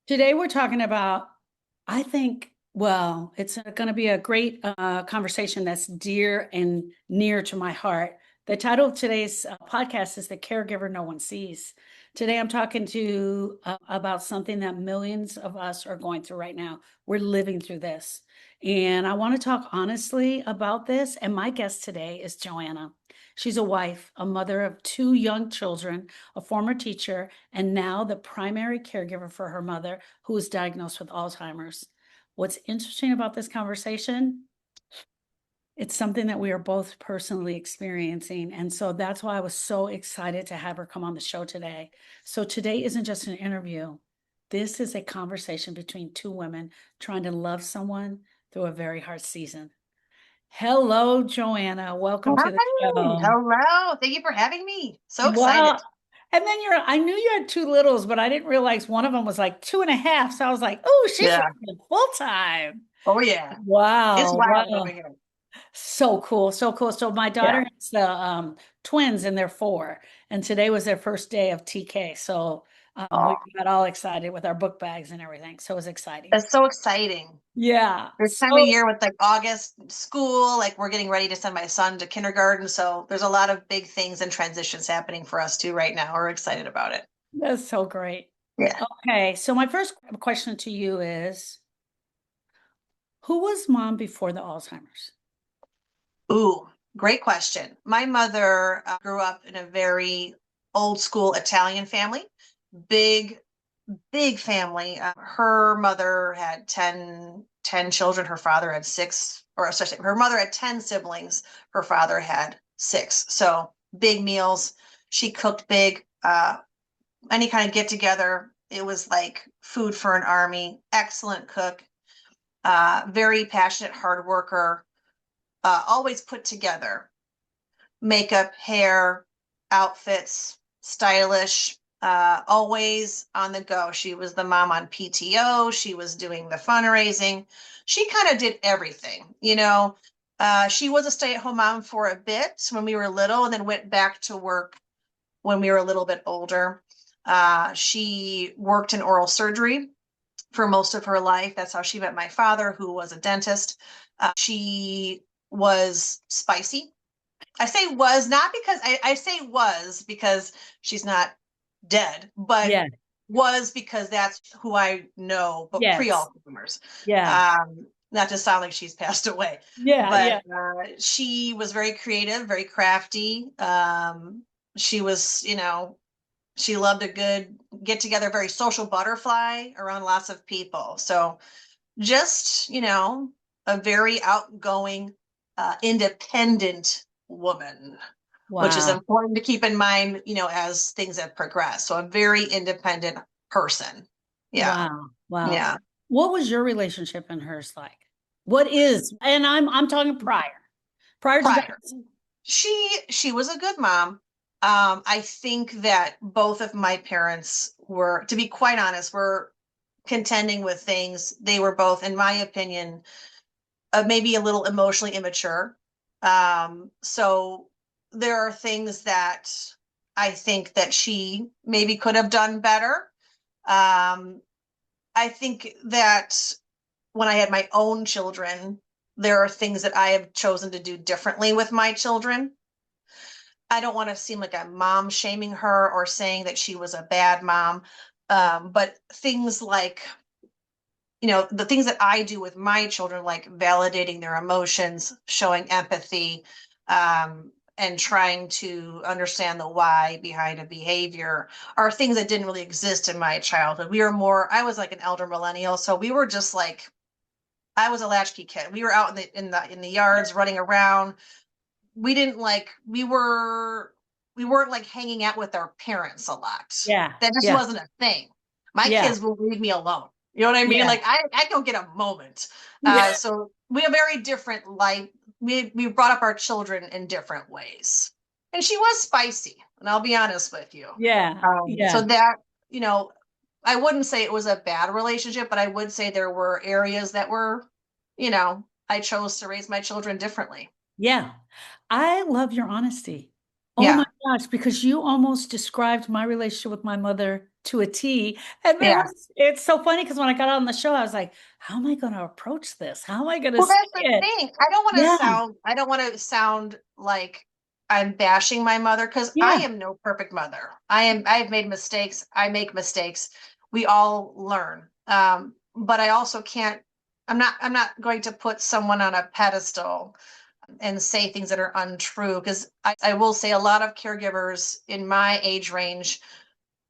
Today we're talking about, I think, well, it's going to be a great conversation that's dear and near to my heart. The title of today's podcast is The Caregiver No One Sees. Today I'm talking to about something that millions of us are going through right now. We're living through this. And I want to talk honestly about this. And my guest today is Joanna. She's a wife, a mother of two young children, a former teacher, and now the primary caregiver for her mother, who was diagnosed with Alzheimer's. What's interesting about this conversation, it's something that we are both personally experiencing. And so that's why I was so excited to have her come on the show today. So today isn't just an interview. This is a conversation between two women trying to love someone through a very hard season. Hello, Joanna. Welcome to the Hi, show. hello. Thank you for having me. So Well, excited. and then I knew you had two littles, but I didn't realize one of them was like 2.5. So I was like, oh, she's Yeah. working full time. Oh yeah. It's Wow. wild over Wow. here. So cool. So cool. So my Yeah. daughter has the twins and they're 4. And today was their first day of TK. So we Oh, got all excited with our book bags and everything. So it was exciting. that's so exciting. Yeah. This time of So year with like August school, like we're getting ready to send my son to kindergarten. So there's a lot of big things and transitions happening for us too right now. We're excited about it. that's so great. Yeah. Okay. So my first question to you is, who was mom before the Alzheimer's? Ooh, great question. My mother grew up in a very old school Italian family, big big family. Her mother had ten children. Her father had six, or sorry, her mother had 10 siblings. Her father had six. So big meals. She cooked big. Any kind of get together, it was like food for an army. Excellent cook. Very passionate, hard worker. Always put together. Makeup, hair, outfits, stylish, always on the go. She was the mom on PTO. She was doing the fundraising. She kind of did everything, you know. She was a stay-at-home mom for a bit when we were little, and then went back to work when we were a little bit older. She worked in oral surgery for most of her life. That's how she met my father, who was a dentist. She was spicy. I say was not because I say was because she's not dead, but Yeah. was because that's who I know, but pre Yes. Alzheimer's. Yeah. Not to sound like she's passed away, Yeah. but Yeah. she was very creative, very crafty. She was, she loved a good get together, very social butterfly around lots of people. So just, a very outgoing, independent woman, which is Wow. important to keep in mind, as things have progressed. So a very independent person. Yeah. Wow. Wow. Yeah. What was your relationship and hers like? What is, and I'm talking prior to Prior. that. She was a good mom. I think that both of my parents were, to be quite honest, were contending with things. They were both, in my opinion, maybe a little emotionally immature. So there are things that I think that she maybe could have done better. Um, I think that when I had my own children, there are things that I have chosen to do differently with my children. I don't want to seem like I'm mom shaming her or saying that she was a bad mom. But things like, the things that I do with my children, like validating their emotions, showing empathy, and trying to understand the why behind a behavior, are things that didn't really exist in my childhood. I was like an elder millennial. So we were just like, I was a latchkey kid. We were out in the yards running around. We didn't like, we weren't like hanging out with our parents a lot. Yeah. That just Yeah. wasn't a thing. My Yeah. kids will leave me alone. You know what I mean? Yeah. Like I don't get a moment. Yeah. So we have very different life. We brought up our children in different ways. And she was spicy, and I'll be honest with you. Yeah. So Yeah. that, you know, I wouldn't say it was a bad relationship, but I would say there were areas that were, I chose to raise my children differently. Yeah. I love your honesty. Oh my Yeah. gosh, because you almost described my relationship with my mother to a T. And Yeah. it's so funny because when I got on the show, I was like, how am I going to approach this? How am I going to Well, say that's the it? thing. Yeah. I don't want to sound like I'm bashing my mother because I Yeah. am no perfect mother. I've made mistakes. I make mistakes. We all learn. But I also can't, I'm not going to put someone on a pedestal and say things that are untrue because I will say a lot of caregivers in my age range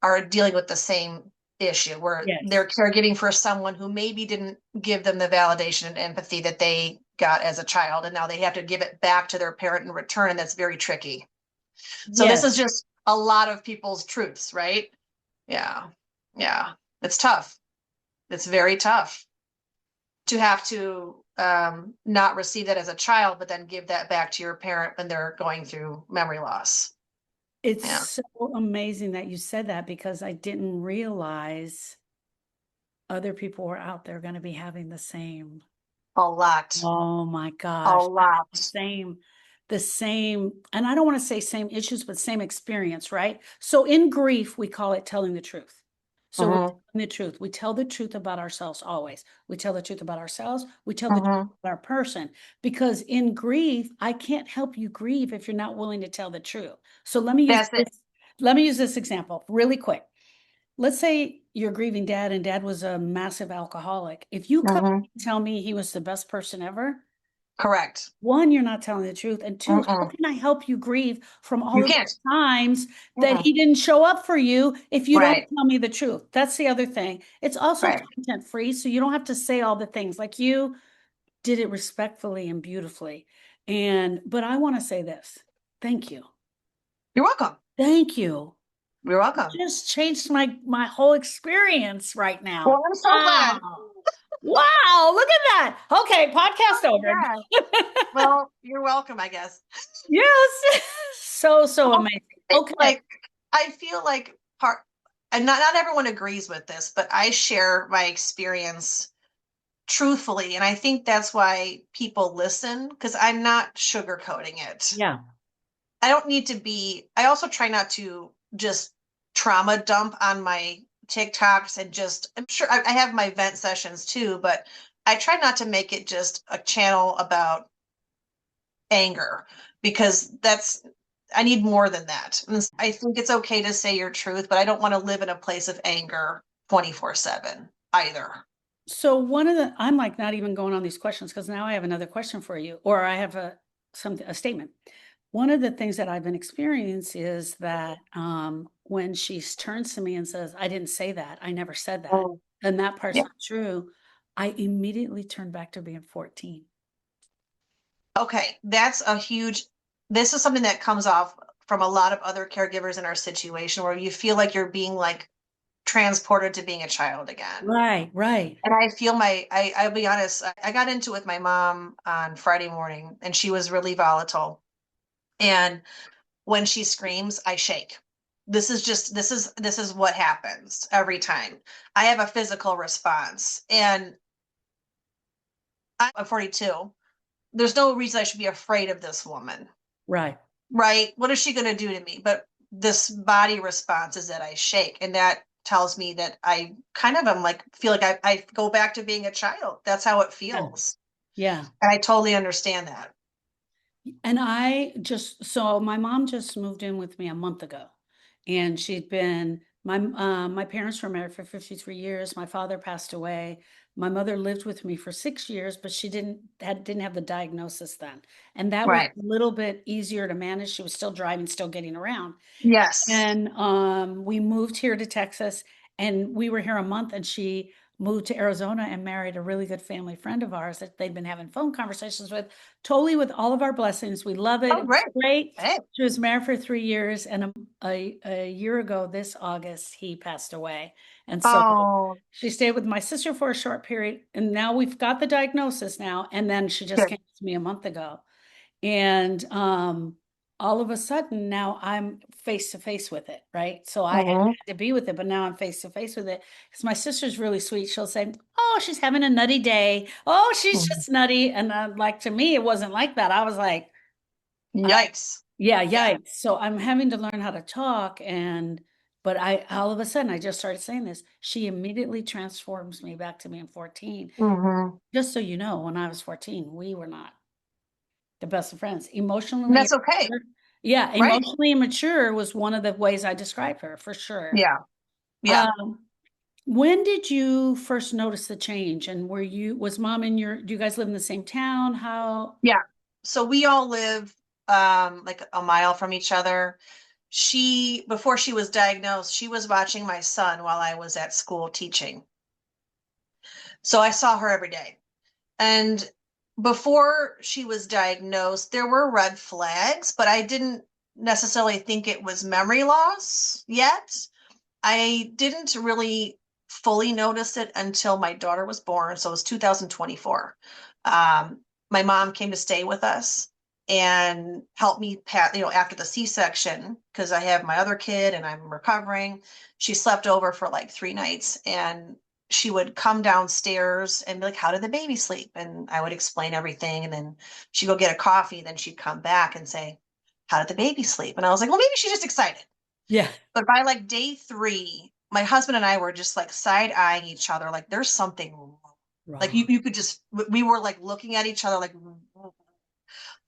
are dealing with the same issue where Yes. they're caregiving for someone who maybe didn't give them the validation and empathy that they got as a child, and now they have to give it back to their parent in return, and that's very tricky. So this Yes. is just a lot of people's truths, right? Yeah. Yeah. It's tough. It's very tough to have to not receive that as a child, but then give that back to your parent when they're going through memory loss. It's Yeah. so amazing that you said that because I didn't realize other people were out there going to be having the same. A lot. Oh my A gosh. lot. The same, and I don't want to say same issues, but same experience, right? So in grief, we call it telling the truth. So we're Hmm. telling the truth. We tell the truth about ourselves always. We tell the truth about ourselves. We tell the truth Hmm. about our person. Because in grief, I can't help you grieve if you're not willing to tell the truth. So That's it. let me use this example really quick. Let's say you're grieving dad and dad was a massive alcoholic. If you come Hmm. and tell me he was the best person ever, Correct. one, you're not telling the truth. And two, how Mm-mm. can I help you grieve from all You of can't. those times that Mm-mm. he didn't show up for you if you don't Right. tell me the truth? That's the other thing. It's also Right. content free, so you don't have to say all the things. Like you did it respectfully and beautifully. But I want to say this. Thank you. You're welcome. Thank you. You're welcome. Just changed my whole experience right Well, now. I'm so glad. Wow. Wow, look at that. Okay, podcast over. Yeah. Well, you're welcome, I guess. Yes. So Well, amazing. it's Okay. like I feel like part, and not everyone agrees with this, but I share my experience truthfully, and I think that's why people listen because I'm not sugarcoating it. Yeah. I don't need to be, I also try not to just trauma dump on my TikToks and just, I'm sure I have my vent sessions too, but I try not to make it just a channel about anger because I need more than that. And I think it's okay to say your truth, but I don't want to live in a place of anger 24/7 either. So I'm like not even going on these questions because now I have another question for you, or I have a statement. One of the things that I've been experiencing is that when she turns to me and says, I didn't say that, I never said that, Oh, and that part's yeah. not true, I immediately turn back to being 14. Okay. This is something that comes off from a lot of other caregivers in our situation where you feel like you're being like transported to being a child again. Right, right, And I'll be honest, I got into it with my mom on Friday morning and she was really volatile. And when she screams, I shake. This is what happens every time. I have a physical response. And I'm 42. There's no reason I should be afraid of this woman, right. right? What is she going to do to me? But this body response is that I shake. And that tells me that I kind of am like, feel like I go back to being a child. That's how it Yeah, feels. yeah. And I totally understand that. And so my mom just moved in with me a month ago. And my parents were married for 53 years. My father passed away. My mother lived with me for 6 years, but she didn't have the diagnosis then. And that was Right. a little bit easier to manage. She was still driving, still getting around. Yes. And we moved here to Texas and we were here a month and she moved to Arizona and married a really good family friend of ours that they'd been having phone conversations with, totally with all of our blessings. We love it. Oh, It was great. great. Hey. She was married for 3 years and a year ago this August, he passed away. And so Oh, she stayed with my sister for a short period and now we've got the diagnosis now. And then she just good. came to me a month ago. And all of a sudden now I'm face to face with it, right? So I had Hmm. to be with it, but now I'm face to face with it because my sister's really sweet. She'll say, "Oh, she's having a nutty day. Oh, she's just nutty." And like to me, it wasn't like that. I was like, I, Yikes. "Yeah, Yeah. yikes." So I'm having to learn how to talk and But I, all of a sudden, I just started saying this. She immediately transforms me back to being 14. Hmm. Just so you know, when I was 14, we were not the best of friends. And Emotionally that's okay. immature. Yeah, Right. emotionally immature was one of the ways I described her for sure. Yeah. Yeah. Um, when did you first notice the change? And was mom in do you guys live in the same town? How? Yeah. So we all live like a mile from each other. She, before she was diagnosed, she was watching my son while I was at school teaching. So I saw her every day. And before she was diagnosed, there were red flags, but I didn't necessarily think it was memory loss yet. I didn't really fully notice it until my daughter was born. So it was 2024. My mom came to stay with us and helped me after the C-section, because I have my other kid and I'm recovering. She slept over for like 3 nights, and she would come downstairs and be like, "How did the baby sleep?" And I would explain everything. And then she'd go get a coffee. Then she'd come back and say, "How did the baby sleep?" And I was like, "Well, maybe she's just excited." Yeah. But by like day 3, my husband and I were just like side eyeing each other, like there's something wrong. Like Wrong. you could just, we were like looking at each other like,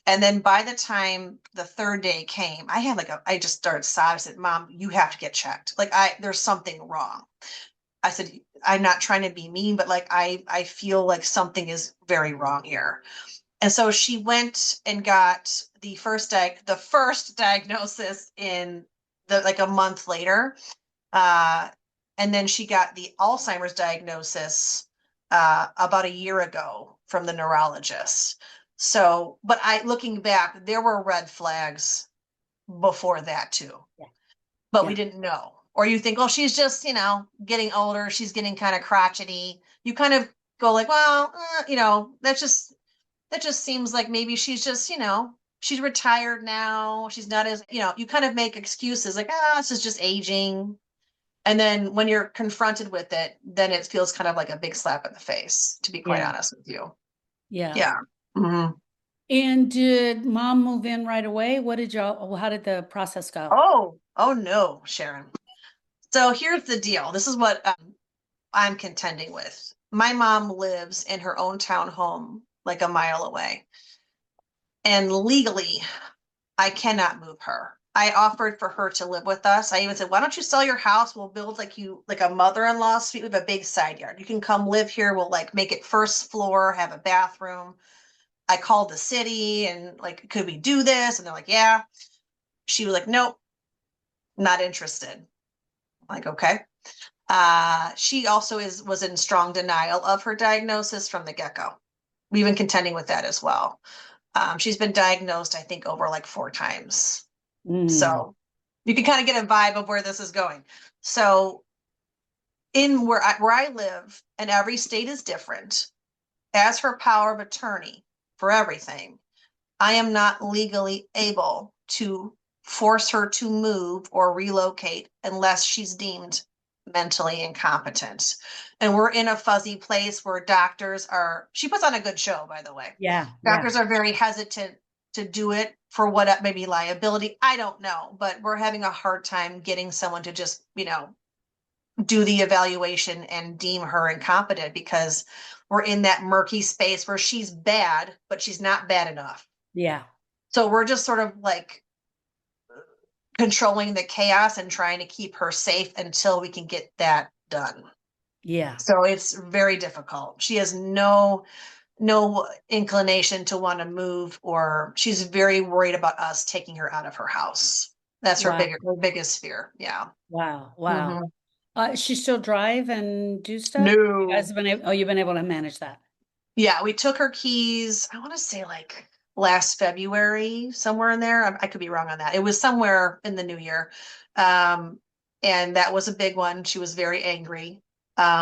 and then by the time the third day came, I just started sobbing. I said, "Mom, you have to get checked. Like there's something wrong." I said, "I'm not trying to be mean, but like I feel like something is very wrong here." And so she went and got the first diagnosis in the like a month later. Uh, and then she got the Alzheimer's diagnosis about a year ago from the neurologist. So, but looking back, there were red flags before that too, Yeah. but we Yeah. didn't know. Or you think, "Oh, she's just, getting older. She's getting kind of crotchety." You kind of go like, "Well, that just seems like maybe she's just, she's retired now. She's not as, you kind of make excuses like, this is just aging." And then when you're confronted with it, then it feels kind of like a big slap in the face, to be quite Yeah. honest with you. Yeah. Yeah. Hmm. And did mom move in right away? How did the process go? Oh no, Sharon. So here's the deal. This is what I'm contending with. My mom lives in her own townhome, like a mile away. And legally, I cannot move her. I offered for her to live with us. I even said, "Why don't you sell your house? We'll build like a mother-in-law suite. We have a big side yard. You can come live here. We'll like make it first floor, have a bathroom." I called the city and like, "Could we do this?" And they're like, "Yeah." She was like, "Nope, not interested." I'm like, okay. She also was in strong denial of her diagnosis from the get-go. We've been contending with that as well. She's been diagnosed, I think, over like 4 times. Mm. So you can kind of get a vibe of where this is going. So in where I live, and every state is different, as her power of attorney for everything, I am not legally able to force her to move or relocate unless she's deemed mentally incompetent. And we're in a fuzzy place where she puts on a good show, by the way. Yeah. Yeah. Doctors are very hesitant to do it for what maybe liability. I don't know, but we're having a hard time getting someone to just, do the evaluation and deem her incompetent, because we're in that murky space where she's bad, but she's not bad enough. Yeah. So we're just sort of like controlling the chaos and trying to keep her safe until we can get that done. Yeah. So it's very difficult. She has no inclination to want to move, or she's very worried about us taking her out of her house. That's Wow. her biggest fear. Yeah. Wow. Wow. Hmm. She still drive and do stuff? You guys No. have you've been able to manage that. Yeah, we took her keys, I want to say like last February, somewhere in there. I could be wrong on that. It was somewhere in the new year. Um, and that was a big one. She was very angry.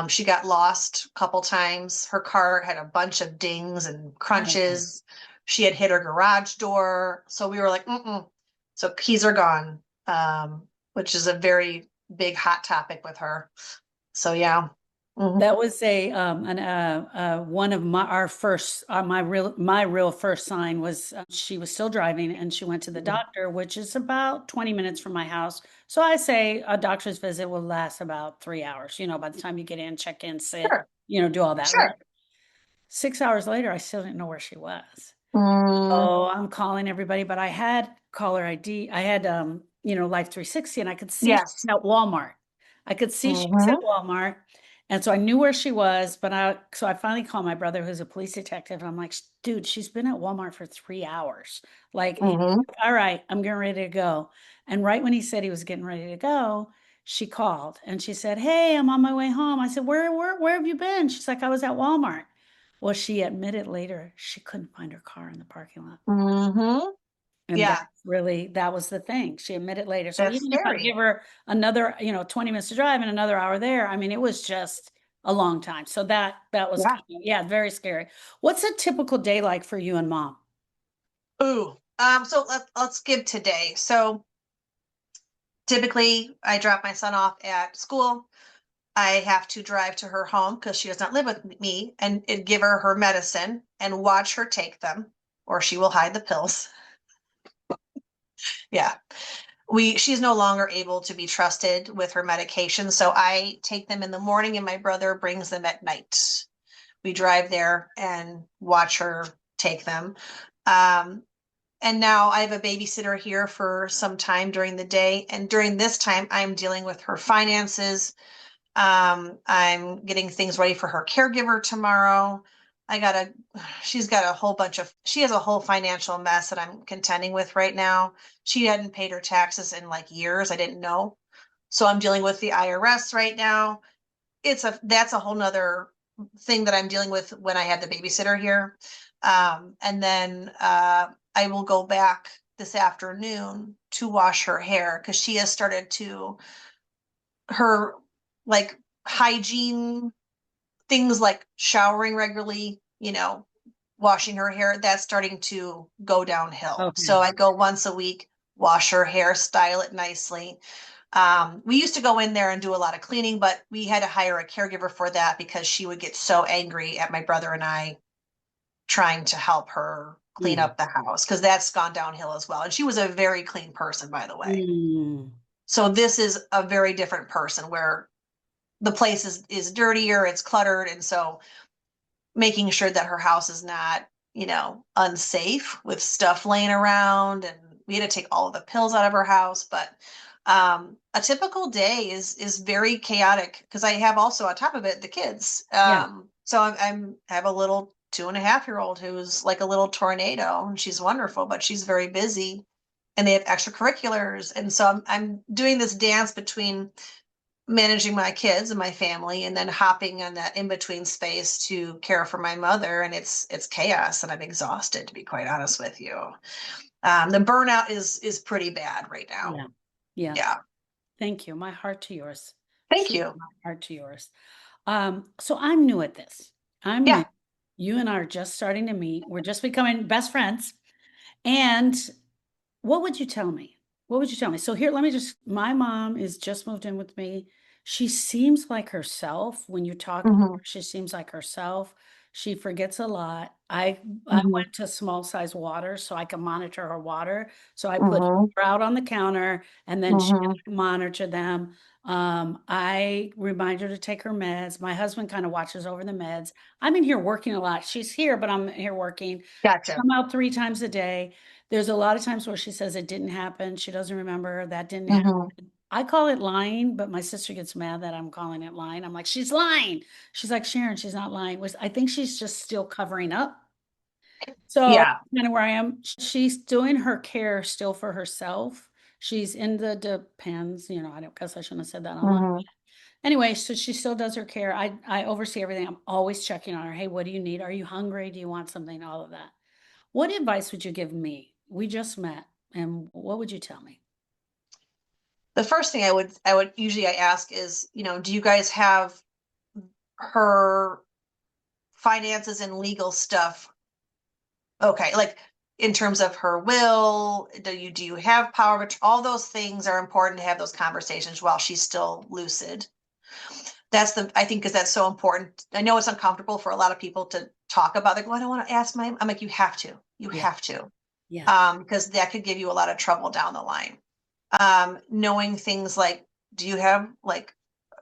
She got lost a couple times. Her car had a bunch of dings and Oh, crunches. She had hit her garage door. So we were like, mm-mm. So keys are gone, which is a very big hot topic with her. So yeah. Mhm. That was one of our first my real first sign was she was still driving and she went to the doctor, which is about 20 minutes from my house. So I say a doctor's visit will last about 3 hours, by the time you get in, check in, sit, Sure. do all that. Well, Sure. 6 hours later, I still didn't know where she was. Mm, Oh, I'm calling everybody, but I had caller ID. I had Life 360 and I could see she yes. was at Walmart. I could see she was at Hmm. Walmart. And so I knew where she was, but I finally called my brother who's a police detective and I'm like, dude, she's been at Walmart for 3 hours. Like, he's Hmm. like, all right, I'm getting ready to go. And right when he said he was getting ready to go, she called and she said, hey, I'm on my way home. I said, where have you been? She's like, I was at Walmart. Well, she admitted later she couldn't find her car in the parking lot. Hmm. And Yeah, that was the thing. She admitted later. So that's even if I scary. give her another, 20 minutes to drive and another hour there, I mean, it was just a long time. So that was Yeah. kind of, yeah, very scary. What's a typical day like for you and mom? Ooh. So let's give today. So typically I drop my son off at school. I have to drive to her home because she does not live with me and give her her medicine and watch her take them, or she will hide the pills. Yeah. She's no longer able to be trusted with her medication. So I take them in the morning and my brother brings them at night. We drive there and watch her take them. Um, and now I have a babysitter here for some time during the day. And during this time, I'm dealing with her finances. I'm getting things ready for her caregiver tomorrow. I gotta, she's got a whole she has a whole financial mess that I'm contending with right now. She hadn't paid her taxes in like years. I didn't know. So I'm dealing with the IRS right now. That's a whole nother thing that I'm dealing with when I had the babysitter here. And then I will go back this afternoon to wash her hair because she has started to her like hygiene things like showering regularly, washing her hair, that's starting to go downhill. So Okay. I go once a week, wash her hair, style it nicely. We used to go in there and do a lot of cleaning, but we had to hire a caregiver for that because she would get so angry at my brother and I trying to help her clean Mm. up the house because that's gone downhill as well. And she was a very clean person, by the way. Mm. So this is a very different person where the place is dirtier, it's cluttered, and so making sure that her house is not, unsafe with stuff laying around. And we had to take all of the pills out of her house. But a typical day is very chaotic because I have also on top of it the kids. Yeah. So I have a little 2.5-year-old who's like a little tornado, and she's wonderful, but she's very busy, and they have extracurriculars, and so I'm doing this dance between managing my kids and my family and then hopping on that in between space to care for my mother, and it's chaos and I'm exhausted, to be quite honest with you. The burnout is pretty bad right now. Yeah. Yeah. Yeah. Thank you. My heart to yours. Thank Truly, you. my heart to yours. So I'm new at this. I'm new. Yeah. You and I are just starting to meet. We're just becoming best friends. And what would you tell me? What would you tell me? So here, let me my mom is just moved in with me. She seems like herself when you talk to Hmm. her. She seems like herself. She forgets a lot. I Hmm. went to small size water so I can monitor her water. So I put Hmm. her out on the counter and then she Hmm. monitor them. I remind her to take her meds. My husband kind of watches over the meds. I'm in here working a lot. She's here, but I'm here working. Gotcha. I'm out 3 times a day. There's a lot of times where she says it didn't happen. She doesn't remember that didn't happen. Hmm. I call it lying, but my sister gets mad that I'm calling it lying. I'm like, she's lying. She's like, Sharon, she's not lying. I think she's just still covering up. So Yeah. kind of where I am. She's doing her care still for herself. She's in the depends, I don't guess I shouldn't have said that online. Hmm. Anyway, so she still does her care. I oversee everything. I'm always checking on her. Hey, what do you need? Are you hungry? Do you want something? All of that. What advice would you give me? We just met, and what would you tell me? The first thing I would usually I ask is, do you guys have her finances and legal stuff okay, like in terms of her will, do you have power all those things are important to have those conversations while she's still lucid. I think, because that's so important. I know it's uncomfortable for a lot of people to talk about, like, well, I don't want to ask I'm like, you have to, Yeah. Yeah. because that could give you a lot of trouble down the line. Knowing things like, do you have like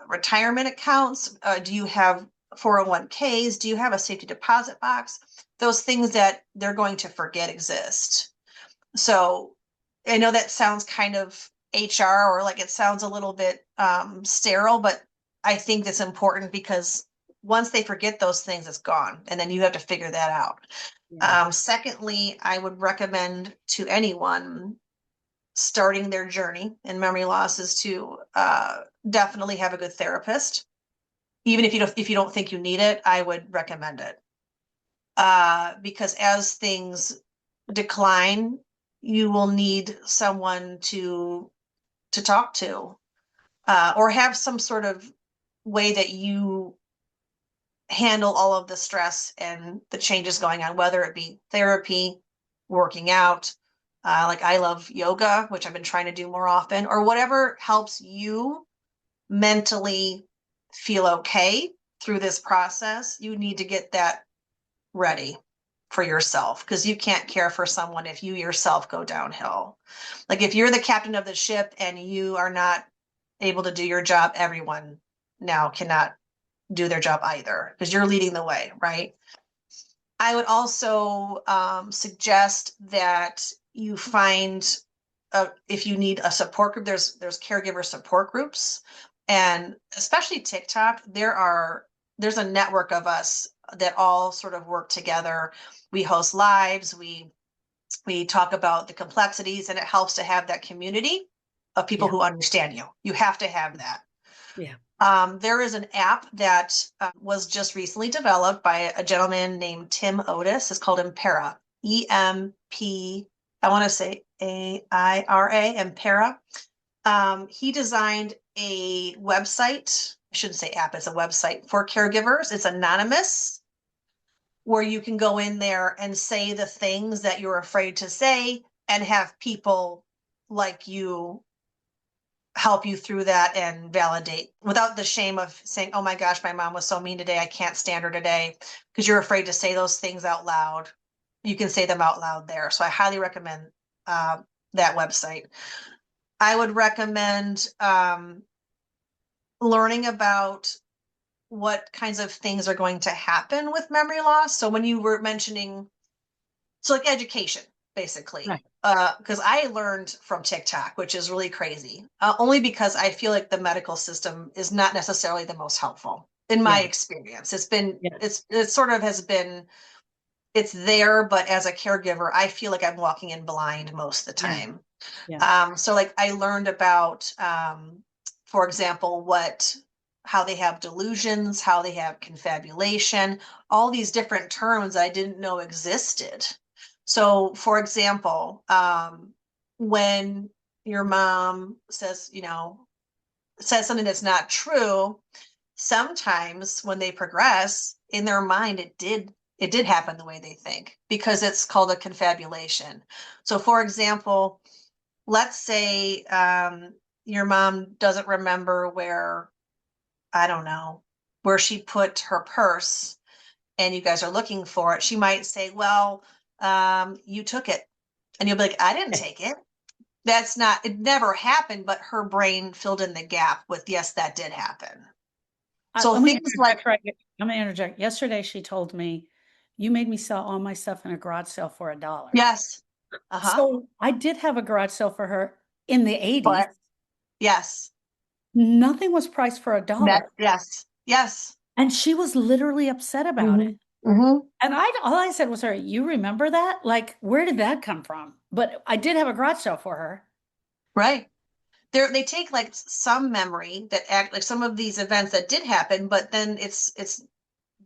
retirement accounts? Do you have 401ks? Do you have a safety deposit box? Those things that they're going to forget exist. So I know that sounds kind of HR, or like it sounds a little bit sterile, but I think that's important, because once they forget those things, it's gone. And then you have to figure that out. Yeah. Secondly, I would recommend to anyone starting their journey in memory loss is to definitely have a good therapist. Even if you don't think you need it, I would recommend it. Because as things decline, you will need someone to talk to, or have some sort of way that you handle all of the stress and the changes going on, whether it be therapy, working out, like I love yoga, which I've been trying to do more often, or whatever helps you mentally feel okay through this process. You need to get that ready for yourself, because you can't care for someone if you yourself go downhill. Like if you're the captain of the ship and you are not able to do your job, everyone now cannot do their job either, because you're leading the way, right? I would also suggest that you find, if you need a support group, there's caregiver support groups, and especially TikTok. There's a network of us that all sort of work together. We host lives. We talk about the complexities, and it helps to have that community of people Yeah. who understand you. You have to have that. Yeah. There is an app that was just recently developed by a gentleman named Tim Otis. It's called Impera, EMP. I want to say AIRA, Impera. He designed a website. I shouldn't say app, it's a website for caregivers. It's anonymous, where you can go in there and say the things that you're afraid to say, and have people like you help you through that and validate, without the shame of saying, oh my gosh, my mom was so mean today, I can't stand her today, because you're afraid to say those things out loud. You can say them out loud there. So I highly recommend that website. I would recommend learning about what kinds of things are going to happen with memory loss. So when you were mentioning, so like education, basically, Right. because I learned from TikTok, which is really crazy, only because I feel like the medical system is not necessarily the most helpful in my Yeah. experience. It's been, Yeah. it sort of has been, it's there, but as a caregiver, I feel like I'm walking in blind most of the Yeah. time. Yeah. So like I learned about, for example, how they have delusions, how they have confabulation, all these different terms I didn't know existed. So, for example, when your mom says, says something that's not true, sometimes when they progress in their mind, it did happen the way they think, because it's called a confabulation. So, for example, let's say your mom doesn't remember where, I don't know, where she put her purse, and you guys are looking for it. She might say, well, you took it. And you'll be like, I didn't Okay. take it. That's not, it never happened, but her brain filled in the gap with, yes, that did happen. So Let me things like, interject right here. I'm gonna interject. Yesterday, she told me, you made me sell all my stuff in a garage sale for $1. yes, uh-huh, So I did have a garage sale for her in the 80s. but yes, Nothing was priced for $1. yes, yes. And she was literally upset about it. Hmm. Hmm. And all I said was, her, you remember that? Like, where did that come from? But I did have a garage sale for her. Right. They take like some memory that act like some of these events that did happen, but then it's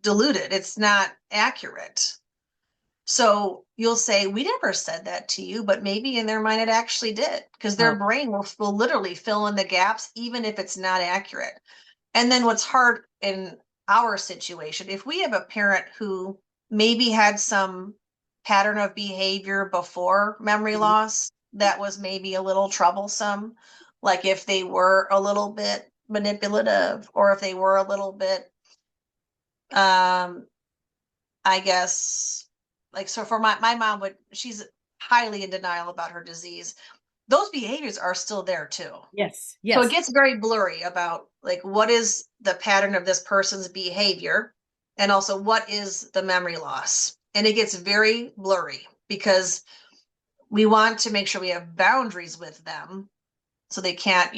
diluted. It's not accurate. So you'll say, we never said that to you, but maybe in their mind it actually did, because their Oh, brain will literally fill in the gaps, even if it's not accurate. And then what's hard in our situation, if we have a parent who maybe had some pattern of behavior before memory loss that was maybe a little troublesome, like if they were a little bit manipulative, or if they were a little bit, um, I guess, like, so for my mom she's highly in denial about her disease. Those behaviors are still there too. Yes. So it Yes. gets very blurry about like what is the pattern of this person's behavior and also what is the memory loss. And it gets very blurry because we want to make sure we have boundaries with them so they can't,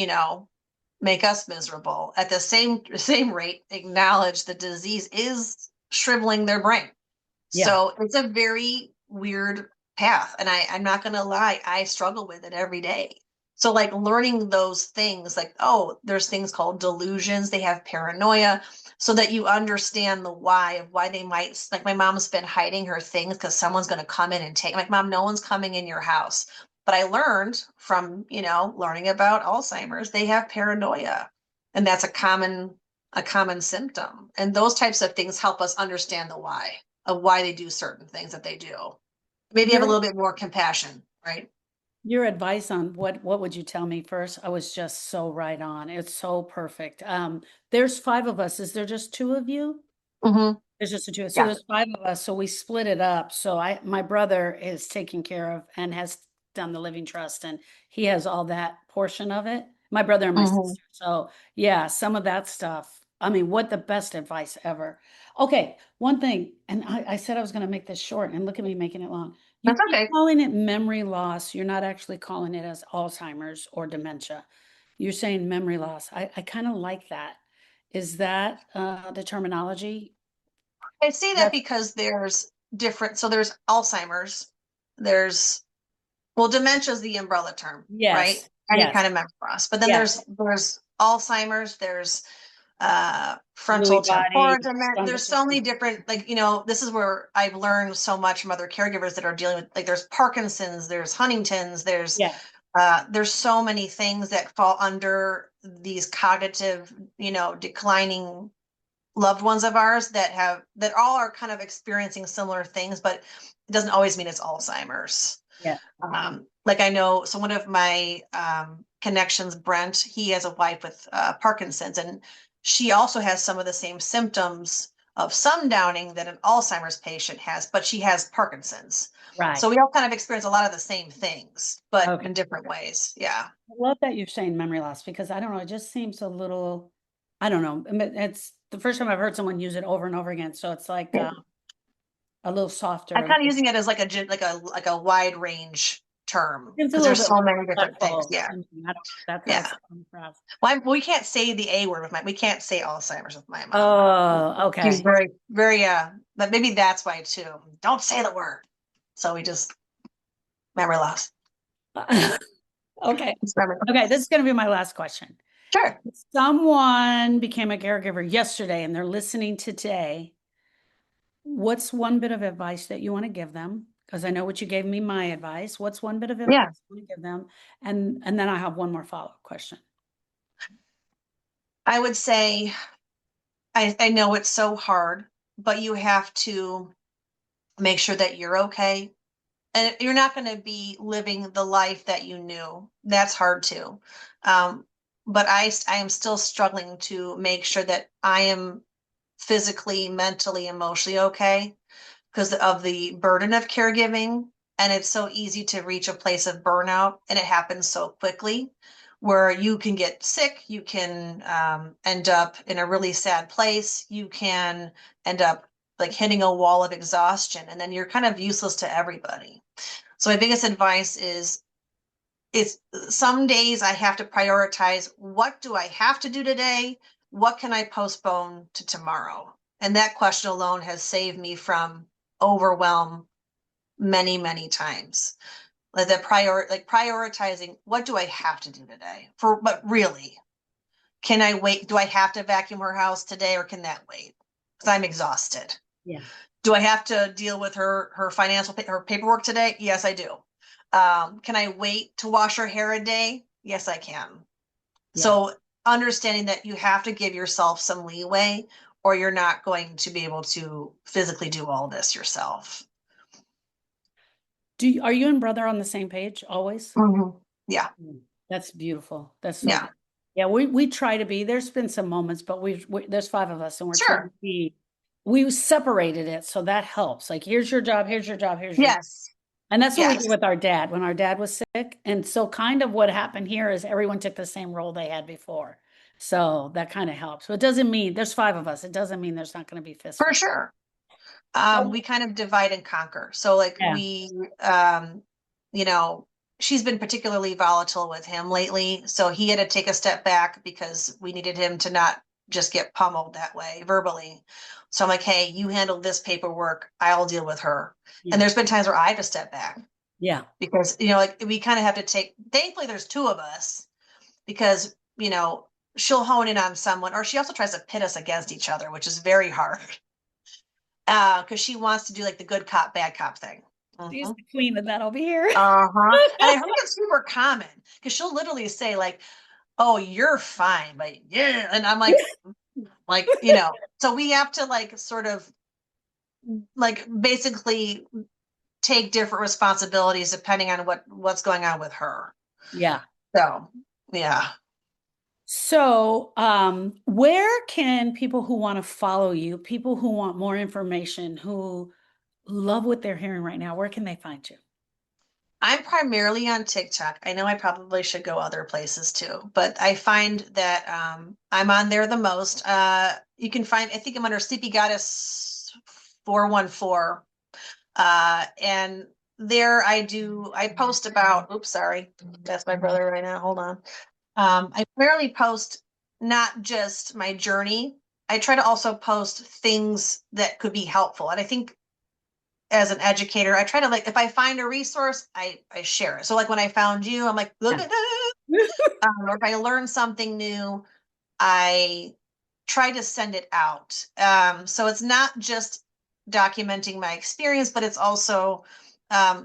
make us miserable. At the same rate, acknowledge the disease is shriveling their brain. Yeah. So it's a very weird path. And I'm not going to lie, I struggle with it every day. So, like, learning those things, like, oh, there's things called delusions, they have paranoia, so that you understand the why of why they might, like, my mom's been hiding her things because someone's going to come in and take, like, mom, no one's coming in your house. But I learned from, learning about Alzheimer's, they have paranoia. And that's a common symptom. And those types of things help us understand the why of why they do certain things that they do. Maybe have a Your little bit more compassion, right? your advice on what would you tell me first? I was just so right on. It's so perfect. There's five of us. Is there just two of you? Mm-hmm. There's just the two. So Yeah. there's five of us. So we split it up. So my brother is taken care of and has done the living trust, and he has all that portion of it. My brother and my Mm-hmm. sister. So yeah, some of that stuff. I mean, what the best advice ever. Okay, one thing, and I said I was going to make this short, and look at me making it long. You That's keep okay. calling it memory loss. You're not actually calling it as Alzheimer's or dementia. You're saying memory loss. I kind of like that. Is that the terminology? I say that That's because there's different, so there's Alzheimer's, there's, well, dementia is the umbrella term, right? yes, Any yes, kind of memory loss. But then yes. there's Alzheimer's, there's frontal Lewy body, temporal dementia. frontal There's so many temporal. different, like, this is where I've learned so much from other caregivers that are dealing with, like, there's Parkinson's, there's Huntington's, Yeah, there's so many things that fall under these cognitive, declining loved ones of ours that all are kind of experiencing similar things, but it doesn't always mean it's Alzheimer's. yeah, Like, I know, so one of my connections, Brent, he has a wife with Parkinson's, and she also has some of the same symptoms of sundowning that an Alzheimer's patient has, but she has Parkinson's. right. So we all kind of experience a lot of the same things, but Okay. in different ways. Yeah. I love that you're saying memory loss because I don't know, it just seems a little, I don't know. It's the first time I've heard someone use it over and over again. So it's like a little I'm softer. kind of using it as like a wide range term It's a because little there's bit so more many different things. respectful Yeah. to me. I don't, that's how Yeah. it's coming across. Well, we can't say the A word with we can't say Alzheimer's with my mom. Oh, She's okay. very, very, but maybe that's why too. Don't say the word. So we just memory loss. Okay. It's memory Okay. This loss. is going to be my last question. Sure. Someone became a caregiver yesterday and they're listening today. What's one bit of advice that you want to give them? Because I know what you gave me my advice. What's one bit of advice Yeah. you want to give them? And then I have one more follow-up question. I would say, I know it's so hard, but you have to make sure that you're okay. And you're not going to be living the life that you knew. That's hard too. Um, but I am still struggling to make sure that I am physically, mentally, emotionally okay because of the burden of caregiving. And it's so easy to reach a place of burnout, and it happens so quickly where you can get sick, you can end up in a really sad place, you can end up like hitting a wall of exhaustion, and then you're kind of useless to everybody. So my biggest advice is it's some days I have to prioritize what do I have to do today? What can I postpone to tomorrow? And that question alone has saved me from overwhelm many, many times. Like prioritizing what do I have to do today? But really, can I wait? Do I have to vacuum her house today or can that wait? Because I'm exhausted. Yeah. Do I have to deal with her her paperwork today? Yes, I do. Can I wait to wash her hair a day? Yes, I can. Yeah. So understanding that you have to give yourself some leeway or you're not going to be able to physically do all this yourself. Are you and brother on the same page always? Mhm. Yeah. Mm. That's beautiful. That's so Yeah. good. Yeah, we try to be. There's been some moments, but there's five of us, and we're trying Sure. to be. We separated it, so that helps. Like, here's your job, here's your job, here's your, Yes. and that's what we did Yes. with our dad when our dad was sick. And so, kind of what happened here is everyone took the same role they had before, so that kind of helps. But it doesn't mean there's five of us. It doesn't mean there's not going to be fist For fight. sure. Oh, We kind of divide and conquer. So like yeah, you know, she's been particularly volatile with him lately. So he had to take a step back because we needed him to not just get pummeled that way verbally. So I'm like, hey, you handle this paperwork, I'll deal with her. And yeah, there's been times where I have to step back yeah, because, like we kind of have to take, thankfully there's two of us because, she'll hone in on someone or she also tries to pit us against each other, which is very hard. Because she wants to do like the good cop, bad cop thing. she's Mhm. the queen of that over here. Uh-huh. And I think it's super common because she'll literally say like, "Oh, you're fine," but yeah, and I'm like, so we have to like sort of like basically take different responsibilities depending on what's going on with her. Yeah. So, yeah. So, where can people who want to follow you, people who want more information, who love what they're hearing right now, where can they find you? I'm primarily on TikTok. I know I probably should go other places too, but I find that I'm on there the most. You can find, I think I'm under Sleepy Goddess 414. And there I post about, oops, sorry, that's my brother right now. Hold on. I primarily post not just my journey. I try to also post things that could be helpful. And I think as an educator, I try to like if I find a resource, I share it. So like when I found you, I'm like, look Yeah. at that. Or if I learn something new, I try to send it out. So it's not just documenting my experience, but it's also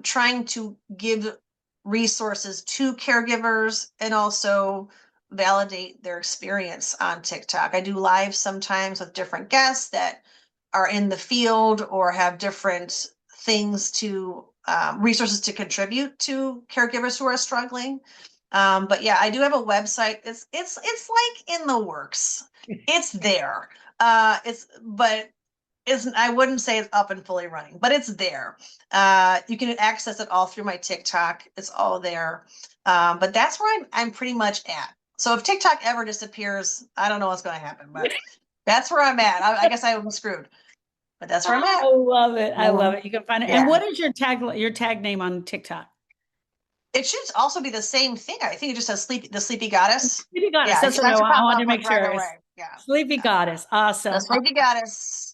trying to give resources to caregivers and also validate their experience on TikTok. I do live sometimes with different guests that are in the field or have different things to resources to contribute to caregivers who are struggling. But yeah, I do have a website. It's like in the works. It's there. It's but it's I wouldn't say it's up and fully running, but it's there. You can access it all through my TikTok. It's all there. But that's where I'm pretty much at. So if TikTok ever disappears, I don't know what's going to happen, but that's where I'm at. I guess I was screwed, but that's where I'm I at. love it. I love Mhm. it. You can find it. And Yeah. what is your tag name on TikTok? It should also be the same thing. I think it just says the sleepy goddess. Sleepy Goddess. Yeah, That's what that should I pop wanted up to like make right sure. It's away. Yeah, Sleepy yeah. Goddess. The Awesome. sleepy goddess.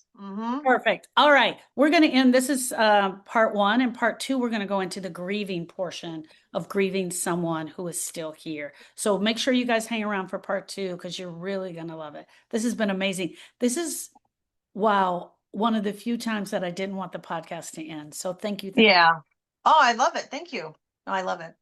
Perfect. All right. We're going to end. This is part one. And part two, we're going to go into the grieving portion of grieving someone who is still here. So make sure you guys hang around for part two because you're really going to love it. This has been amazing. This is, wow, one of the few times that I didn't want the podcast to end. So thank you. Yeah. Oh, I love it. Thank you. Oh, I love it.